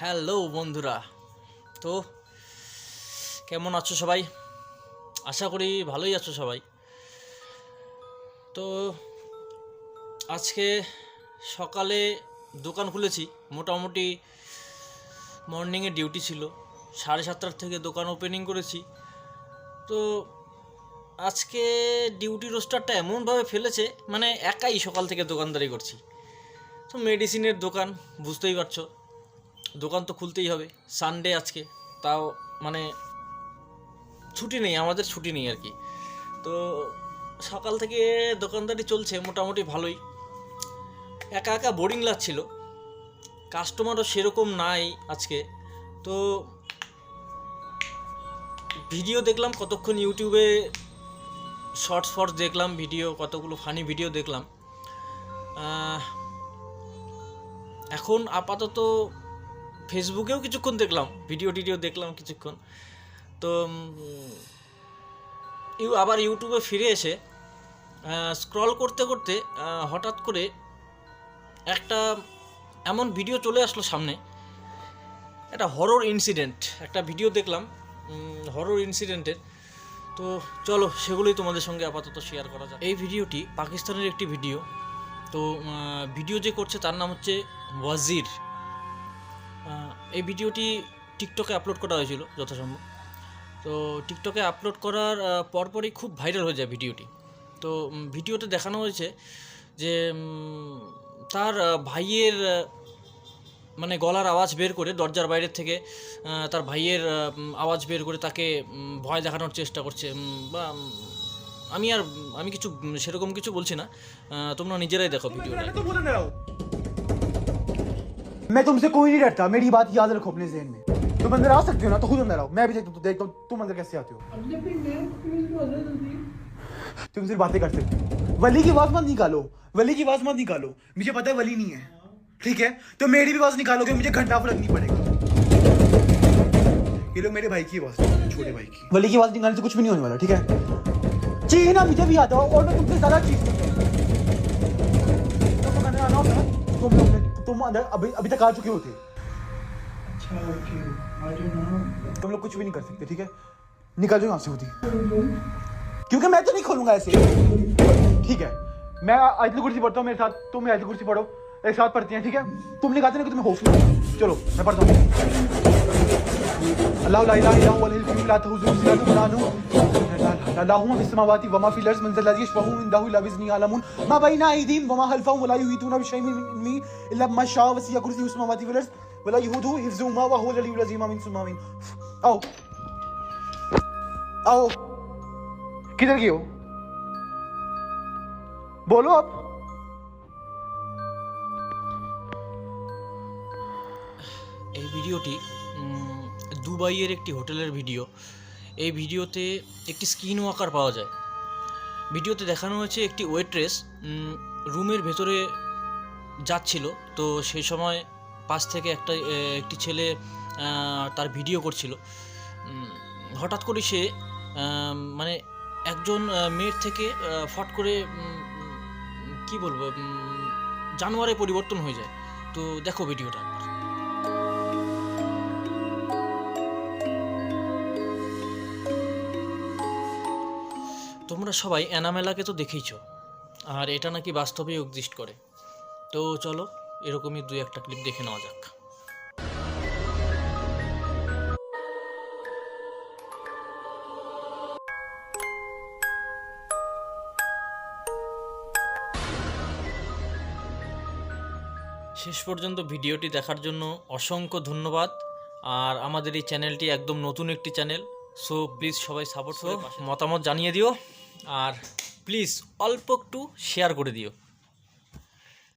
Hello বন্ধুরা, তো কেমন আছো সবাই? আশা করি ভালোই আছো সবাই। তো আজকে সকালে দোকান খুলেছি, মোটামুটি মর্নিংয়ে ডিউটি ছিল, 7:30 থেকে দোকান ওপেনিং করেছি। তো আজকে ডিউটি রোস্টারটা এমনভাবে ফেলেছে, মানে একাই সকাল থেকে দোকানদারি করছি। তো মেডিসিনের দোকান, বুঝতেই পারছো, দোকান তো খুলতেই হবে। সানডে আজকে, তাও মানে ছুটি নেই, আমাদের ছুটি নেই আর কি। তো সকাল থেকে দোকানদারি চলছে মোটামুটি ভালোই। একা একা বোরিং লাগছিল, কাস্টমারও সেরকম নাই আজকে। তো ভিডিও দেখলাম কতক্ষণ, ইউটিউবে শর্টস দেখলাম, ভিডিও কতগুলো ফানি ভিডিও দেখলাম। এখন আপাতত ফেসবুকেও কিছুক্ষণ দেখলাম, ভিডিও দেখলাম কিছুক্ষণ। তো আবার ইউটিউবে ফিরে এসে স্ক্রল করতে করতে হঠাৎ করে একটা এমন ভিডিও চলে আসলো সামনে, একটা হরর ইনসিডেন্ট, একটা ভিডিও দেখলাম হরর ইনসিডেন্টের। তো চলো সেগুলোই তোমাদের সঙ্গে আপাতত শেয়ার করা যায়। এই ভিডিওটি পাকিস্তানের একটি ভিডিও। তো ভিডিও যে করছে তার নাম হচ্ছে ওয়াজির। এই ভিডিওটি টিকটকে আপলোড করা হয়েছিল যথাসম্ভব। তো টিকটকে আপলোড করার পরপরই খুব ভাইরাল হয়ে যায় ভিডিওটি। তো ভিডিওতে দেখানো হয়েছে যে তার ভাইয়ের মানে গলার আওয়াজ বের করে, দরজার বাইরের থেকে তার ভাইয়ের আওয়াজ বের করে তাকে ভয় দেখানোর চেষ্টা করছে। বা আমি কিছু সেরকম কিছু বলছি না, তোমরা নিজেরাই দেখো ভিডিওটা। मैं तुमसे कोई नहीं डरता, मेरी बात याद रखो अपने ज़हन में। तुम अंदर आ सकते हो ना, तो खुद अंदर आओ, मैं भी देखता हूँ तुम अंदर कैसे आते हो। तुम सिर्फ बातें कर सकते हो, वली की आवाज मत निकालो, वली की आवाज मत निकालो। मुझे पता है वली नहीं है, ठीक है? तो मेरी भी आवाज निकालोगे मुझे घंटा फर्क नहीं पड़ेगा। ये लोग मेरे भाई की आवाज, छोटे भाई की। वली की आवाज निकालने से कुछ भी नहीं होने वाला, ठीक है? चीना मुझे भी आता हो, और मैं तुमसे ज्यादा चीज आना होता है। तुम अंदर अभी तक आ चुके होते। अच्छा ओके, तुम लोग कुछ भी नहीं कर सकते, ठीक है? निकल जाओ यहाँ से होती, क्योंकि मैं तो नहीं खोलूंगा ऐसे, ठीक है? मैं आयतुल कुर्सी पढ़ता हूँ मेरे साथ, तुम आयतुल कुर्सी पढ़ो, एक साथ पढ़ते हैं, ठीक है? तुमने कहा था ना कि तुम्हें खौफ नहीं। चलो मैं पढ़ता हूँ। अल्लाहु ला इलाहा इल्ला हुवल हय्युल ला तअखुज़ुहु सिनतुन वला नौम लहू फ़िस समावाति व मा फ़िल अर्ज़ मन ज़ल लज़ी यशफ़अु इंदहु इल्ला बिइज़्निही यअलमू मा बैना अयदीहिम व मा ख़ल्फ़हुम व ला युहीतूना बिशैइन मिन इल्मिही इल्ला बिमा शाअ वसिअ कुर्सियुहु समावाति वल अर्ज़ व ला यऊदुहु हिफ़्ज़ुहुमा व हुवल अलिय्युल अज़ीम। आमीन सुम्मा आमीन। आओ आओ, किधर गए हो? बोलो अब। এই ভিডিওটি দুবাইয়ের একটি হোটেলের ভিডিও। এই ভিডিওতে একটি স্ক্রিন ওয়াকার পাওয়া যায়। ভিডিওতে দেখানো হয়েছে একটি ওয়েট্রেস রুমের ভেতরে যাচ্ছিল, তো সেই সময় পাশ থেকে একটি ছেলে তার ভিডিও করছিল। হঠাৎ করে সে মানে একজন মেয়ের থেকে ফট করে কি বলবো, জানোয়ারে পরিবর্তন হয়ে যায়। তো দেখো ভিডিওটা একবার। তোমরা সবাই অ্যানামেলাকে তো দেখেইছো, আর এটা নাকি বাস্তবেই এক্সিস্ট করে। তো চলো এরকমই 2-1টা ক্লিপ দেখে নেওয়া যাক। শেষ পর্যন্ত ভিডিওটি দেখার জন্য অসংখ্য ধন্যবাদ। আর আমাদের এই চ্যানেলটি একদম নতুন একটি চ্যানেল, সো প্লিজ সবাই সাপোর্ট করে মতামত জানিয়ে দিও, আর প্লিজ অল্প একটু শেয়ার করে দিও।